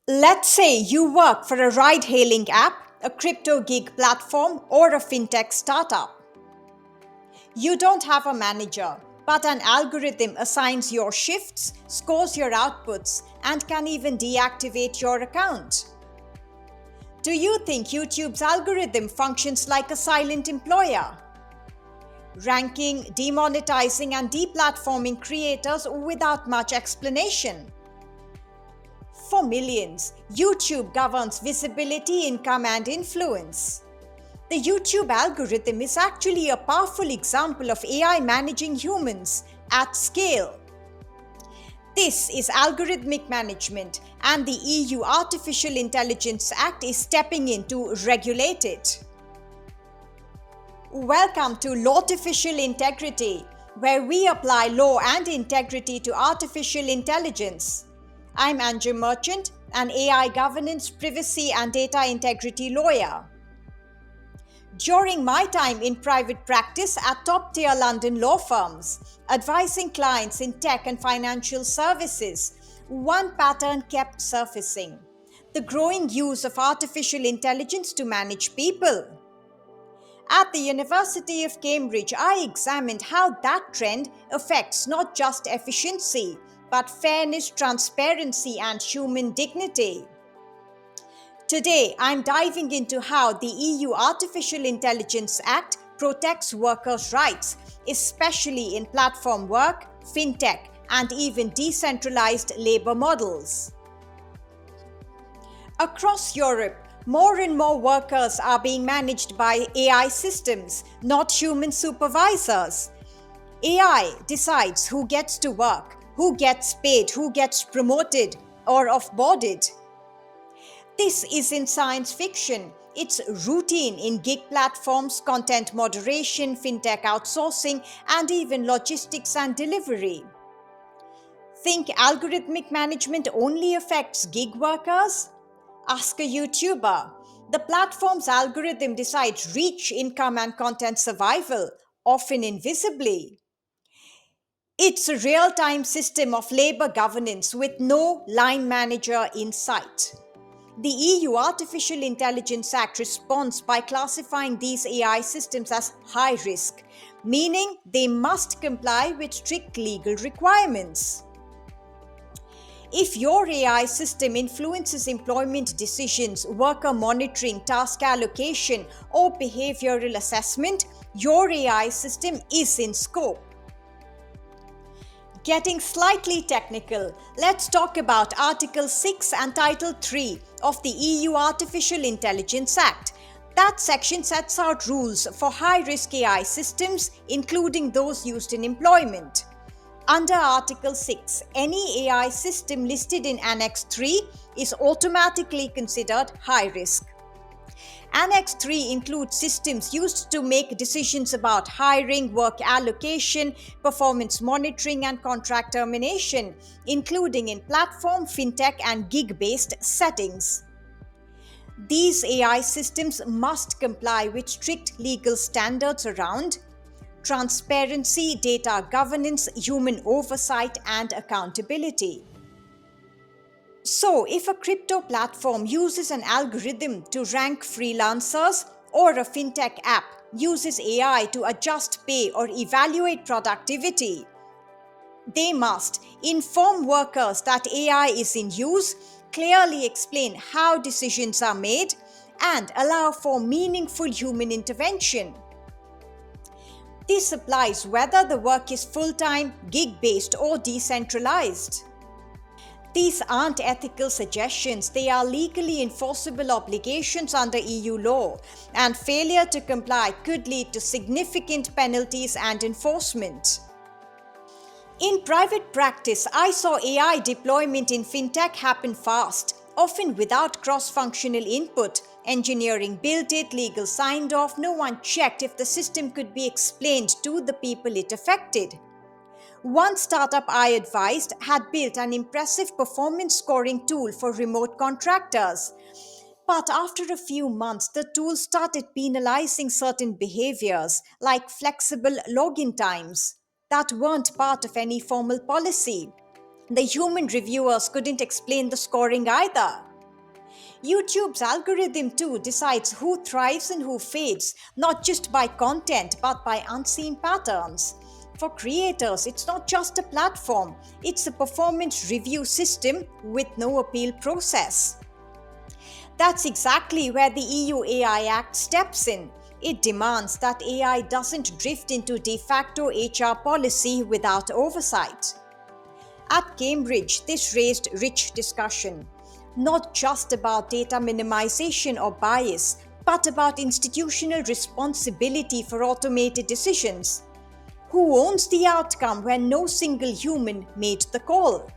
Let's say you work for a ride-hailing app, a crypto gig platform, or a fintech startup. You don't have a manager, but an algorithm assigns your shifts, scores your outputs, and can even deactivate your account. Do you think YouTube's algorithm functions like a silent employer? Ranking, demonetizing, and deplatforming creators without much explanation. For millions, YouTube governs visibility, income, and influence. The YouTube algorithm is actually a powerful example of AI managing humans at scale. This is algorithmic management, and the EU Artificial Intelligence Act is stepping in to regulate it. Welcome to Lawtificial Integrity, where we apply law and integrity to artificial intelligence. I'm Anju Merchant, an AI governance, privacy, and data integrity lawyer. During my time in private practice at top-tier London law firms, advising clients in tech and financial services, one pattern kept surfacing: the growing use of artificial intelligence to manage people. At the University of Cambridge, I examined how that trend affects not just efficiency, but fairness, transparency, and human dignity. Today, I'm diving into how the EU Artificial Intelligence Act protects workers' rights, especially in platform work, fintech, and even decentralized labor models. Across Europe, more and more workers are being managed by AI systems, not human supervisors. AI decides who gets to work, who gets paid, who gets promoted or offboarded. This isn't science fiction. It's routine in gig platforms, content moderation, fintech outsourcing, and even logistics and delivery. Think algorithmic management only affects gig workers? Ask a YouTuber. The platform's algorithm decides reach, income, and content survival, often invisibly. It's a real-time system of labor governance with no line manager in sight. The EU Artificial Intelligence Act responds by classifying these AI systems as high risk, meaning they must comply with strict legal requirements. If your AI system influences employment decisions, worker monitoring, task allocation, or behavioral assessment, your AI system is in scope. Getting slightly technical, let's talk about Article 6 and Title 3 of the EU Artificial Intelligence Act. That section sets out rules for high-risk AI systems, including those used in employment. Under Article 6, any AI system listed in Annex 3 is automatically considered high risk. Annex 3 includes systems used to make decisions about hiring, work allocation, performance monitoring, and contract termination, including in platform, fintech, and gig-based settings. These AI systems must comply with strict legal standards around transparency, data governance, human oversight, and accountability. So, if a crypto platform uses an algorithm to rank freelancers, or a fintech app uses AI to adjust pay or evaluate productivity, they must inform workers that AI is in use, clearly explain how decisions are made, and allow for meaningful human intervention. This applies whether the work is full-time, gig-based, or decentralized. These aren't ethical suggestions, they are legally enforceable obligations under EU law, and failure to comply could lead to significant penalties and enforcement. In private practice, I saw AI deployment in fintech happen fast, often without cross-functional input. Engineering built it, legal signed off, no one checked if the system could be explained to the people it affected. One startup I advised had built an impressive performance scoring tool for remote contractors. But after a few months, the tool started penalizing certain behaviors, like flexible login times, that weren't part of any formal policy. The human reviewers couldn't explain the scoring either. YouTube's algorithm too decides who thrives and who fades, not just by content but by unseen patterns. For creators, it's not just a platform, it's a performance review system with no appeal process. That's exactly where the EU AI Act steps in. It demands that AI doesn't drift into de facto HR policy without oversight. At Cambridge, this raised rich discussion, not just about data minimization or bias, but about institutional responsibility for automated decisions. Who owns the outcome when no single human made the call?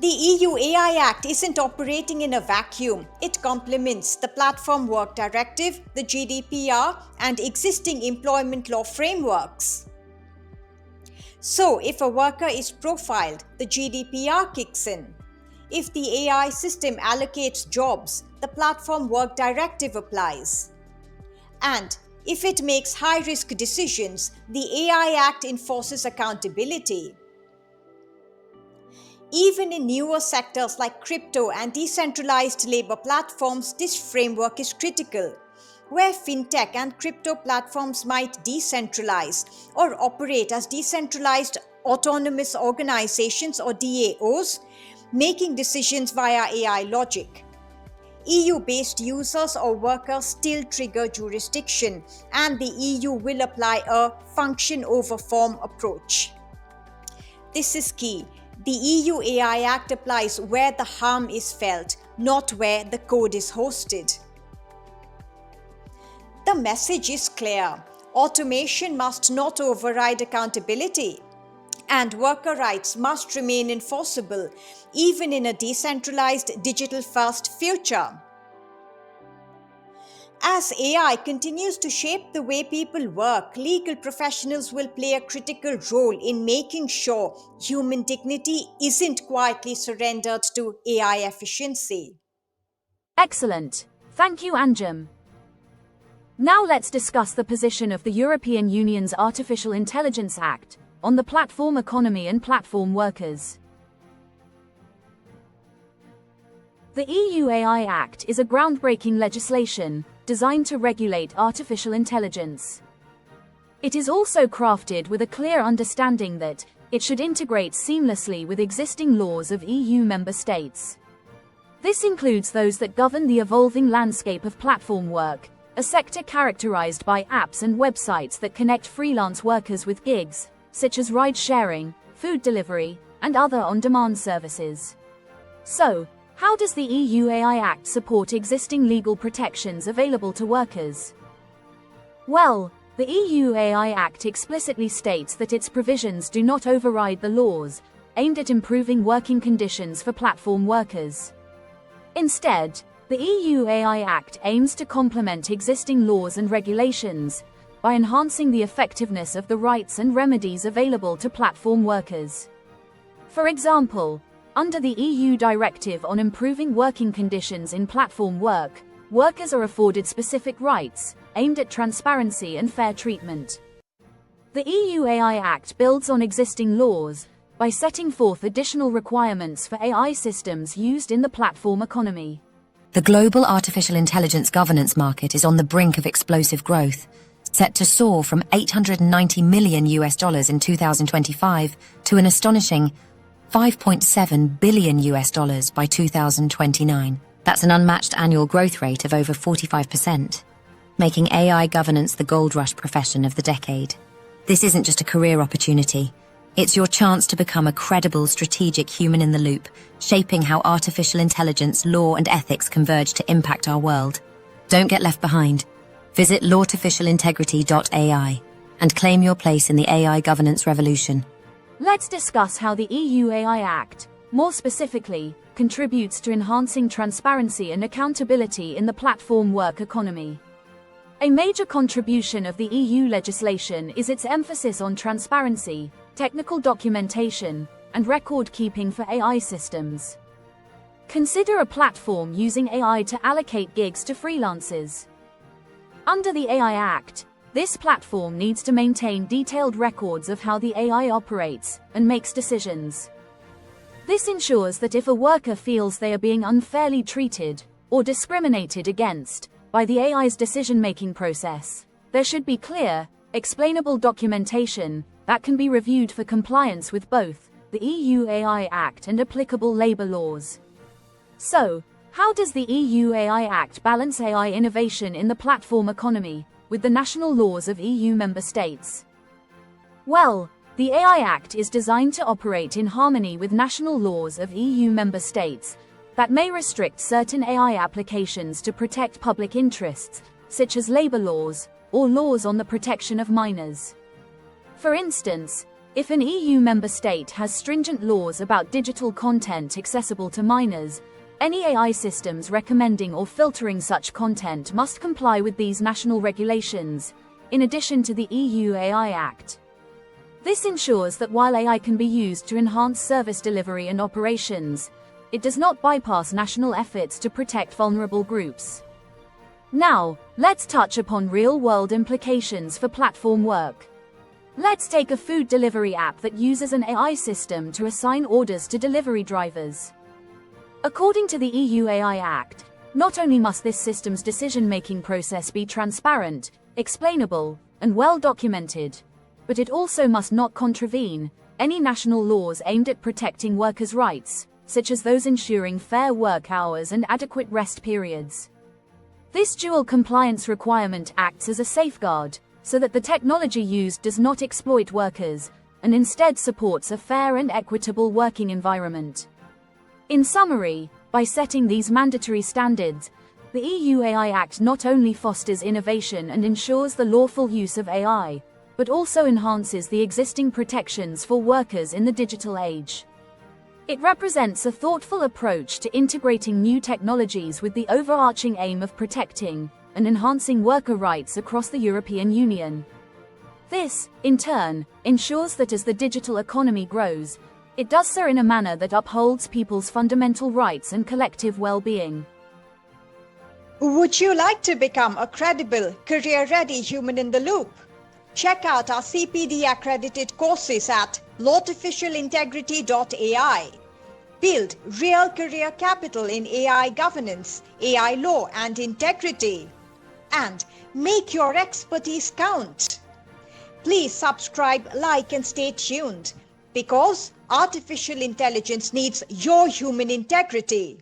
The EU AI Act isn't operating in a vacuum. It complements the Platform Work Directive, the GDPR, and existing employment law frameworks. So, if a worker is profiled, the GDPR kicks in. If the AI system allocates jobs, the Platform Work Directive applies. And if it makes high-risk decisions, the AI Act enforces accountability. Even in newer sectors like crypto and decentralized labor platforms, this framework is critical. Where fintech and crypto platforms might decentralize or operate as decentralized autonomous organizations or DAOs, making decisions via AI logic. EU-based users or workers still trigger jurisdiction, and the EU will apply a function over form approach. This is key. The EU AI Act applies where the harm is felt, not where the code is hosted. The message is clear. Automation must not override accountability, and worker rights must remain enforceable, even in a decentralized digital-first future. As AI continues to shape the way people work, legal professionals will play a critical role in making sure human dignity isn't quietly surrendered to AI efficiency. Excellent. Thank you, Anjum. Now let's discuss the position of the European Union's Artificial Intelligence Act on the platform economy and platform workers. The EU AI Act is a groundbreaking legislation designed to regulate artificial intelligence. It is also crafted with a clear understanding that it should integrate seamlessly with existing laws of EU member states. This includes those that govern the evolving landscape of platform work, a sector characterized by apps and websites that connect freelance workers with gigs, such as ride-sharing, food delivery, and other on-demand services. So, how does the EU AI Act support existing legal protections available to workers? Well, the EU AI Act explicitly states that its provisions do not override the laws aimed at improving working conditions for platform workers. Instead, the EU AI Act aims to complement existing laws and regulations by enhancing the effectiveness of the rights and remedies available to platform workers. For example, under the EU Directive on Improving Working Conditions in Platform Work, workers are afforded specific rights aimed at transparency and fair treatment. The EU AI Act builds on existing laws by setting forth additional requirements for AI systems used in the platform economy. The global artificial intelligence governance market is on the brink of explosive growth, set to soar from $890 million in 2025 to an astonishing $5.7 billion by 2029. That's an unmatched annual growth rate of over 45%, making AI governance the gold rush profession of the decade. This isn't just a career opportunity. It's your chance to become a credible, strategic human in the loop, shaping how artificial intelligence, law, and ethics converge to impact our world. Don't get left behind. Visit lawtificialintegrity.ai and claim your place in the AI governance revolution. Let's discuss how the EU AI Act, more specifically, contributes to enhancing transparency and accountability in the platform work economy. A major contribution of the EU legislation is its emphasis on transparency, technical documentation, and record-keeping for AI systems. Consider a platform using AI to allocate gigs to freelancers. Under the AI Act, this platform needs to maintain detailed records of how the AI operates and makes decisions. This ensures that if a worker feels they are being unfairly treated or discriminated against by the AI's decision-making process, there should be clear, explainable documentation that can be reviewed for compliance with both the EU AI Act and applicable labor laws. So, how does the EU AI Act balance AI innovation in the platform economy with the national laws of EU member states? Well, the AI Act is designed to operate in harmony with national laws of EU member states that may restrict certain AI applications to protect public interests, such as labor laws or laws on the protection of minors. For instance, if an EU member state has stringent laws about digital content accessible to minors, any AI systems recommending or filtering such content must comply with these national regulations, in addition to the EU AI Act. This ensures that while AI can be used to enhance service delivery and operations, it does not bypass national efforts to protect vulnerable groups. Now, let's touch upon real-world implications for platform work. Let's take a food delivery app that uses an AI system to assign orders to delivery drivers. According to the EU AI Act, not only must this system's decision-making process be transparent, explainable, and well documented, but it also must not contravene any national laws aimed at protecting workers' rights, such as those ensuring fair work hours and adequate rest periods. This dual compliance requirement acts as a safeguard, so that the technology used does not exploit workers, and instead supports a fair and equitable working environment. In summary, by setting these mandatory standards, the EU AI Act not only fosters innovation and ensures the lawful use of AI, but also enhances the existing protections for workers in the digital age. It represents a thoughtful approach to integrating new technologies with the overarching aim of protecting and enhancing worker rights across the European Union. This, in turn, ensures that as the digital economy grows, it does so in a manner that upholds people's fundamental rights and collective well-being. Would you like to become a credible, career-ready human in the loop? Check out our CPD accredited courses at lawtificialintegrity.ai. Build real career capital in AI governance, AI law and integrity. And make your expertise count. Please subscribe, like and stay tuned, because artificial intelligence needs your human integrity.